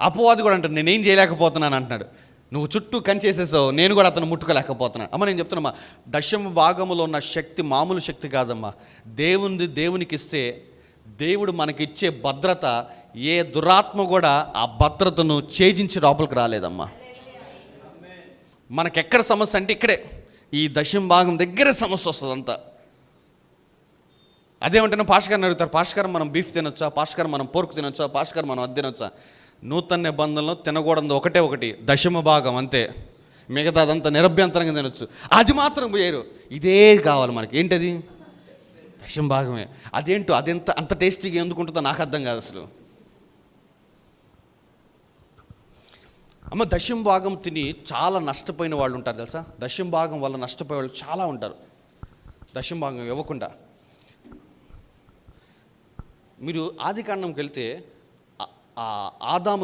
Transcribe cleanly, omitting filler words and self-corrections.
అపవాది కూడా అంటుంది నేనేం చేయలేకపోతున్నాను అంటున్నాడు. నువ్వు చుట్టూ కంచేసేసావు, నేను కూడా అతను ముట్టుకోలేకపోతున్నాను. అమ్మ నేను చెప్తున్నమ్మా, దశమ భాగంలో ఉన్న శక్తి మామూలు శక్తి కాదమ్మా. దేవునికి ఇస్తే దేవుడు మనకిచ్చే భద్రత ఏ దురాత్మ కూడా ఆ భద్రతను ఛేదించి లోపలికి రాలేదమ్మా. మనకెక్కడ సమస్య అంటే ఇక్కడే ఈ దశమ భాగం దగ్గరే సమస్య వస్తుంది అంతా. అదేమంటే పాస్కర్ని అడుగుతారు, పాస్కర్ మనం బీఫ్ తినొచ్చా, పాస్కర్ మనం పోర్క్ తినొచ్చా, పాస్కర్ మనం అది తినొచ్చా? నూతన నిబంధనలో తినకూడదు ఒకటి దశమ భాగం అంతే, మిగతా అదంతా నిరభ్యంతరంగా తినొచ్చు. అది మాత్రం వేరు, ఇదే కావాలి మనకి. ఏంటది? దశమ భాగమే. అదేంటో అంత టేస్టీగా ఎందుకు ఉంటుందో నాకు అర్థం కాదు అసలు. అమ్మ దశమ భాగం తిని చాలా నష్టపోయిన వాళ్ళు ఉంటారు తెలుసా. దశమ భాగం వల్ల నష్టపోయే వాళ్ళు చాలా ఉంటారు. దశమ భాగం ఇవ్వకుండా మీరు ఆదికాండంకి వెళ్తే ఆదాము